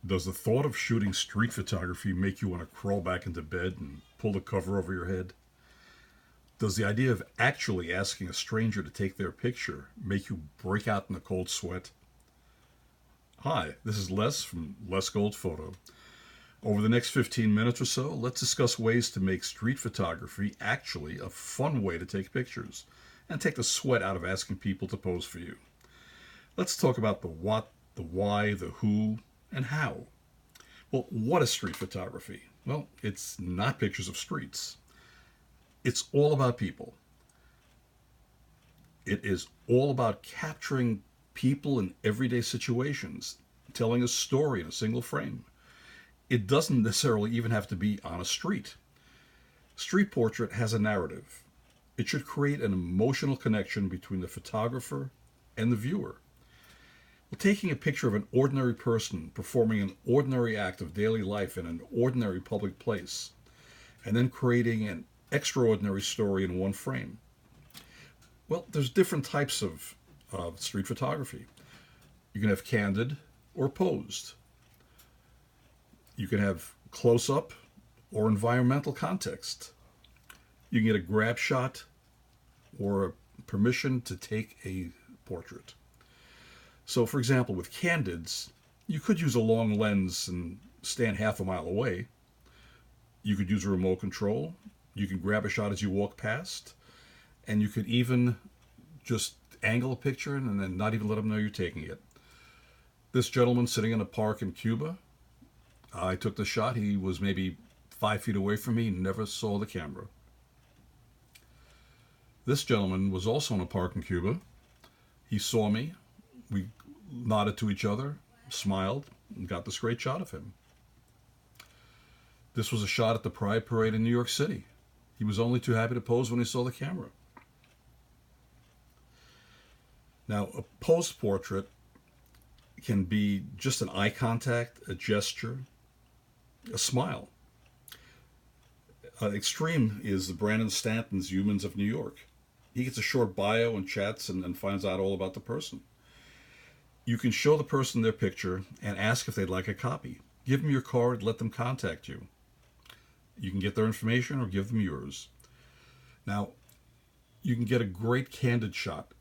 Does the thought of shooting street photography make you want to crawl back into bed and pull the cover over your head? Does the idea of actually asking a stranger to take their picture make you break out in a cold sweat? Hi, this is Les from Les Gold Photo. Over the next 15 minutes or so, let's discuss ways to make street photography actually a fun way to take pictures and take the sweat out of asking people to pose for you. Let's talk about the what, the why, the who, and how. Well, what is street photography? Well, it's not pictures of streets. It's all about people. It is all about capturing people in everyday situations, telling a story in a single frame. It doesn't necessarily even have to be on a street. Street portrait has a narrative. It should create an emotional connection between the photographer and the viewer. Well, taking a picture of an ordinary person performing an ordinary act of daily life in an ordinary public place, and then creating an extraordinary story in one frame. Well, there's different types of street photography. You can have candid or posed. You can have close up or environmental context. You can get a grab shot or a permission to take a portrait. So, for example, with candids, you could use a long lens and stand half a mile away. You could use a remote control. You can grab a shot as you walk past. And you could even just angle a picture and then not even let them know you're taking it. This gentleman sitting in a park in Cuba, I took the shot. He was maybe 5 feet away from me, never saw the camera. This gentleman was also in a park in Cuba. He saw me. We nodded to each other, smiled, and got this great shot of him. This was a shot at the Pride Parade in New York City. He was only too happy to pose when he saw the camera. Now, a posed portrait can be just an eye contact, a gesture, a smile. Extreme is the Brandon Stanton's Humans of New York. He gets a short bio and chats and finds out all about the person. You can show the person their picture and ask if they'd like a copy. Give them your card, let them contact you. You can get their information or give them yours. Now, you can get a great candid shot.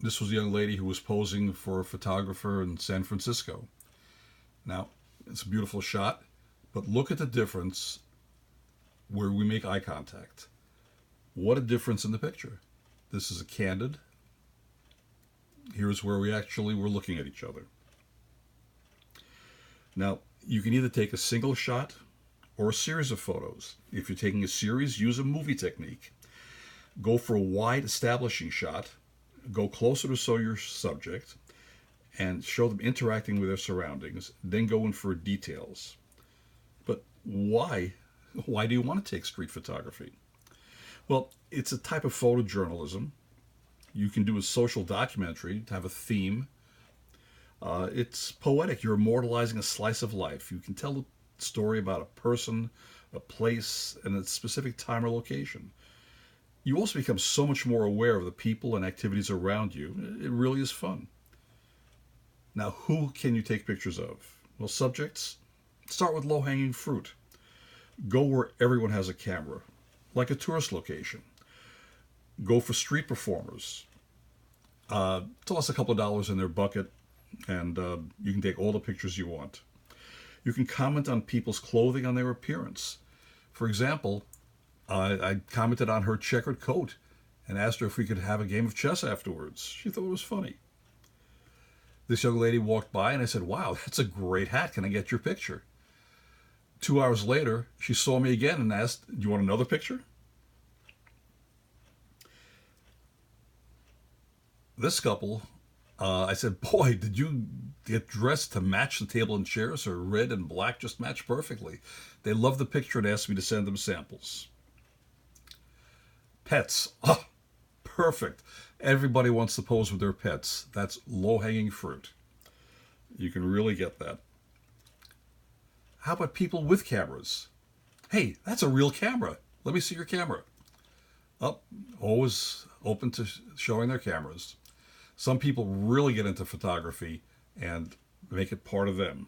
This was a young lady who was posing for a photographer in San Francisco. Now, it's a beautiful shot, but look at the difference where we make eye contact. What a difference in the picture. This is a candid. Here's where we actually were looking at each other. Now, you can either take a single shot or a series of photos. If you're taking a series, use a movie technique. Go for a wide establishing shot. Go closer to show your subject and show them interacting with their surroundings. Then go in for details. But why? Why do you want to take street photography? Well, it's a type of photojournalism. You can do a social documentary to have a theme. It's poetic. You're immortalizing a slice of life. You can tell a story about a person, a place, and a specific time or location. You also become so much more aware of the people and activities around you. It really is fun. Now, who can you take pictures of? Well, subjects, start with low-hanging fruit. Go where everyone has a camera, like a tourist location. Go for street performers. Toss a couple of dollars in their bucket, and you can take all the pictures you want. You can comment on people's clothing, on their appearance. For example, I commented on her checkered coat and asked her if we could have a game of chess afterwards. She thought it was funny. This young lady walked by and I said, "Wow, that's a great hat. Can I get your picture?" 2 hours later, she saw me again and asked, "Do you want another picture?" This couple, I said, "Boy, did you get dressed to match the table and chairs? Her red and black just matched perfectly." They loved the picture and asked me to send them samples. Pets. Oh, perfect. Everybody wants to pose with their pets. That's low-hanging fruit. You can really get that. How about people with cameras? "Hey, that's a real camera. Let me see your camera." Oh, always open to showing their cameras. Some people really get into photography and make it part of them.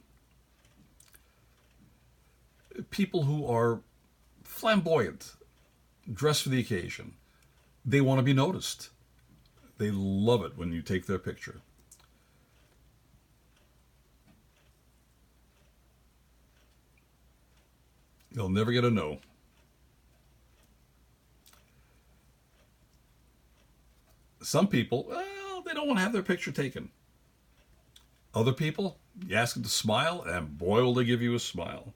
people who are flamboyant, dressed for the occasion, they want to be noticed. They love it when you take their picture. They'll never get a no. Some people, well, they don't want to have their picture taken. Other people, you ask them to smile, and boy, will they give you a smile.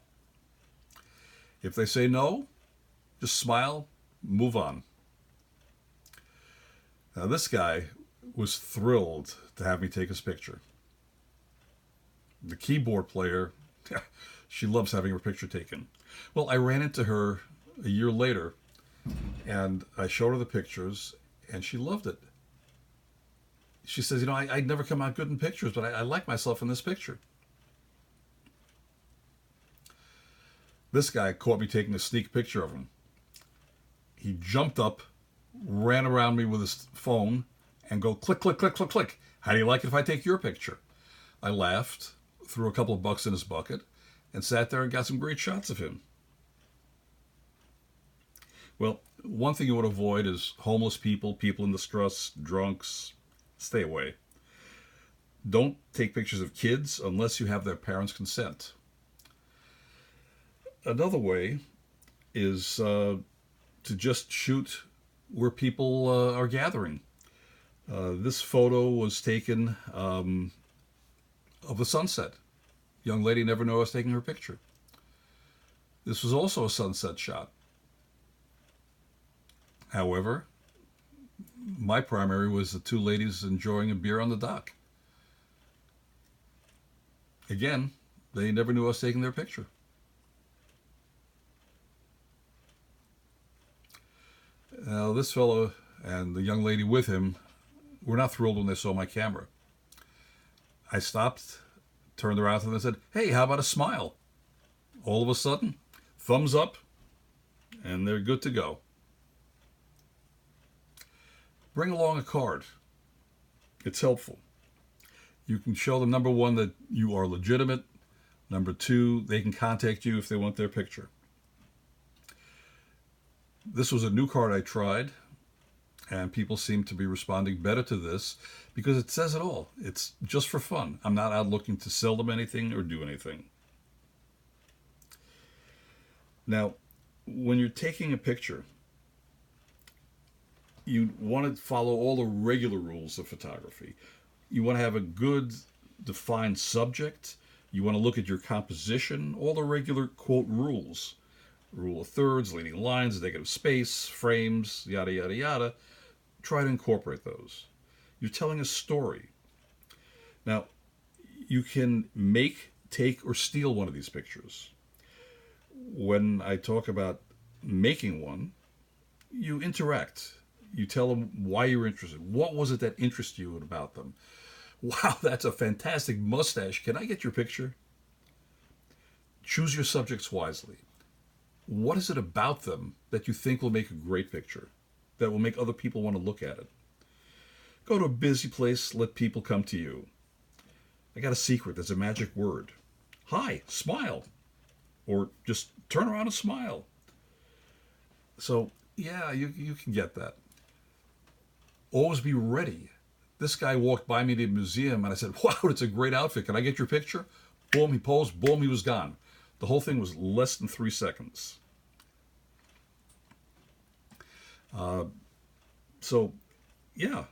If they say no, just smile, move on. Now, this guy was thrilled to have me take his picture. The keyboard player, she loves having her picture taken. Well, I ran into her a year later, and I showed her the pictures, and she loved it. She says, I'd never come out good in pictures, but I like myself in this picture. This guy caught me taking a sneak picture of him. He jumped up, ran around me with his phone, and go click, click, click, click, click. How do you like it if I take your picture? I laughed, threw a couple of bucks in his bucket, and sat there and got some great shots of him. Well, one thing you want to avoid is homeless people, people in distress, drunks. Stay away. Don't take pictures of kids unless you have their parents' consent. Another way is to just shoot where people are gathering. This photo was taken of the sunset. Young lady never knew I was taking her picture. This was also a sunset shot. However, my primary was the two ladies enjoying a beer on the dock. Again, they never knew I was taking their picture. Now, this fellow and the young lady with him were not thrilled when they saw my camera. I stopped, turned around to them and said, "Hey, how about a smile?" All of a sudden, thumbs up, and they're good to go. Bring along a card. It's helpful. You can show them, number one, that you are legitimate. Number two, they can contact you if they want their picture. This was a new card I tried, and people seem to be responding better to this because it says it all. It's just for fun. I'm not out looking to sell them anything or do anything. Now, when you're taking a picture, you want to follow all the regular rules of photography. You want to have a good defined subject. You want to look at your composition, all the regular, quote, rules. Rule of thirds, leading lines, negative space, frames, yada, yada, yada. Try to incorporate those. You're telling a story. Now, you can make, take, or steal one of these pictures. When I talk about making one, you interact. You tell them why you're interested. What was it that interested you about them? Wow, that's a fantastic mustache. Can I get your picture? Choose your subjects wisely. What is it about them that you think will make a great picture, that will make other people want to look at it? Go to a busy place, let people come to you. I got a secret. There's a magic word. Hi, smile. Or just turn around and smile. So, yeah, you can get that. Always be ready. This guy walked by me to the museum and I said, "Wow, it's a great outfit. Can I get your picture?" Boom, he posed. Boom, he was gone. The whole thing was less than 3 seconds. So, yeah,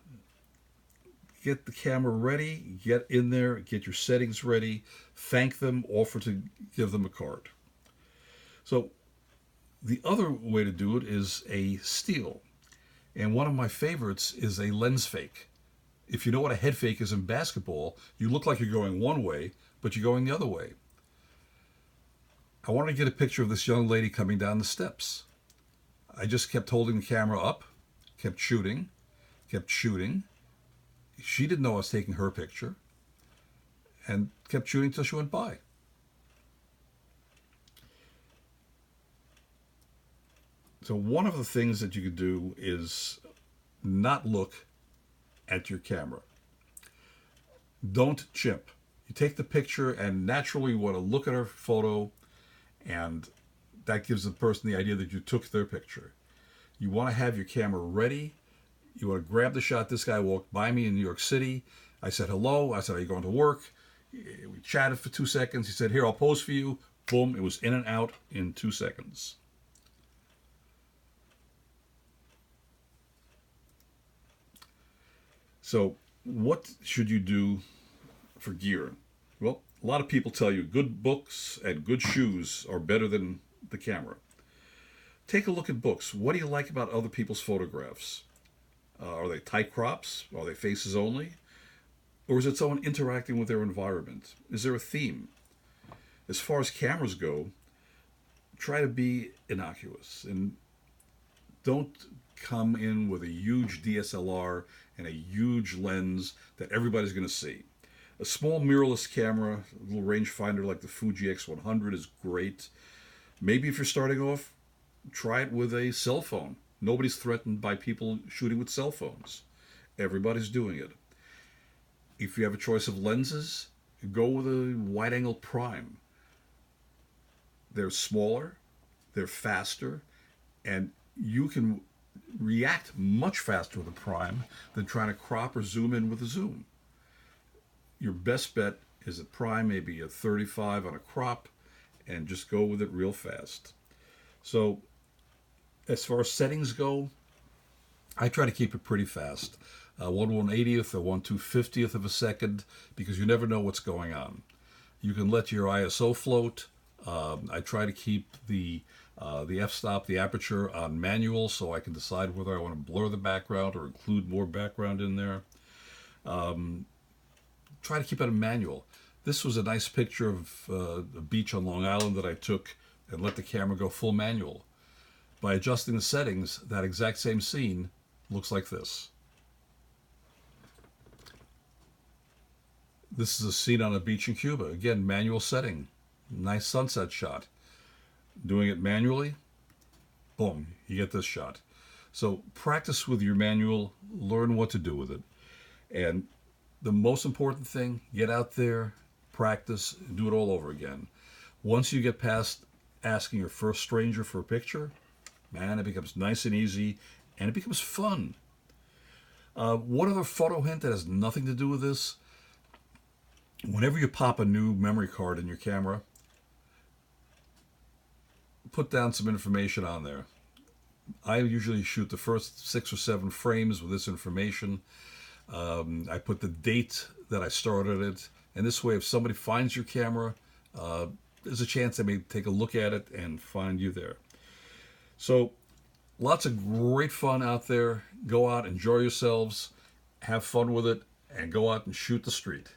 get the camera ready, get in there, get your settings ready, thank them, offer to give them a card. So the other way to do it is a steal. And one of my favorites is a lens fake. If you know what a head fake is in basketball, you look like you're going one way, but you're going the other way. I wanted to get a picture of this young lady coming down the steps. I just kept holding the camera up, kept shooting, kept shooting. She didn't know I was taking her picture, and kept shooting till she went by. So one of the things that you could do is not look at your camera. Don't chimp. You take the picture and naturally you want to look at her photo And that gives the person the idea that you took their picture. You want to have your camera ready. You want to grab the shot. This guy walked by me in New York City. I said hello. I said, are you going to work? We chatted for 2 seconds. He said, here, I'll pose for you. Boom, it was in and out in 2 seconds. So what should you do for gear? Well, a lot of people tell you good books and good shoes are better than the camera. Take a look at books. What do you like about other people's photographs? Are they tight crops? Are they faces only? Or is it someone interacting with their environment? Is there a theme? As far as cameras go, try to be innocuous and don't come in with a huge DSLR and a huge lens that everybody's going to see. A small mirrorless camera, a little rangefinder like the Fuji X100 is great. Maybe if you're starting off, try it with a cell phone. Nobody's threatened by people shooting with cell phones. Everybody's doing it. If you have a choice of lenses, go with a wide-angle prime. They're smaller, they're faster, and you can react much faster with a prime than trying to crop or zoom in with a zoom. Your best bet is a prime, maybe a 35 on a crop, and just go with it real fast. So as far as settings go, I try to keep it pretty fast. 1/180th or 1/250th of a second, because you never know what's going on. You can let your ISO float. I try to keep the f-stop, the aperture on manual, so I can decide whether I want to blur the background or include more background in there. Try to keep it on manual. This was a nice picture of a beach on Long Island that I took and let the camera go full manual. By adjusting the settings, that exact same scene looks like this. This is a scene on a beach in Cuba. Again, manual setting. Nice sunset shot. Doing it manually, boom, you get this shot. So practice with your manual, learn what to do with it. And the most important thing, get out there, practice, do it all over again. Once you get past asking your first stranger for a picture, man, it becomes nice and easy, and it becomes fun. One other photo hint that has nothing to do with this, whenever you pop a new memory card in your camera, put down some information on there. I usually shoot the first 6 or 7 frames with this information. I put the date that I started it, and this way if somebody finds your camera, there's a chance they may take a look at it and find you there. So lots of great fun out there. Go out, enjoy yourselves, have fun with it, and go out and shoot the street.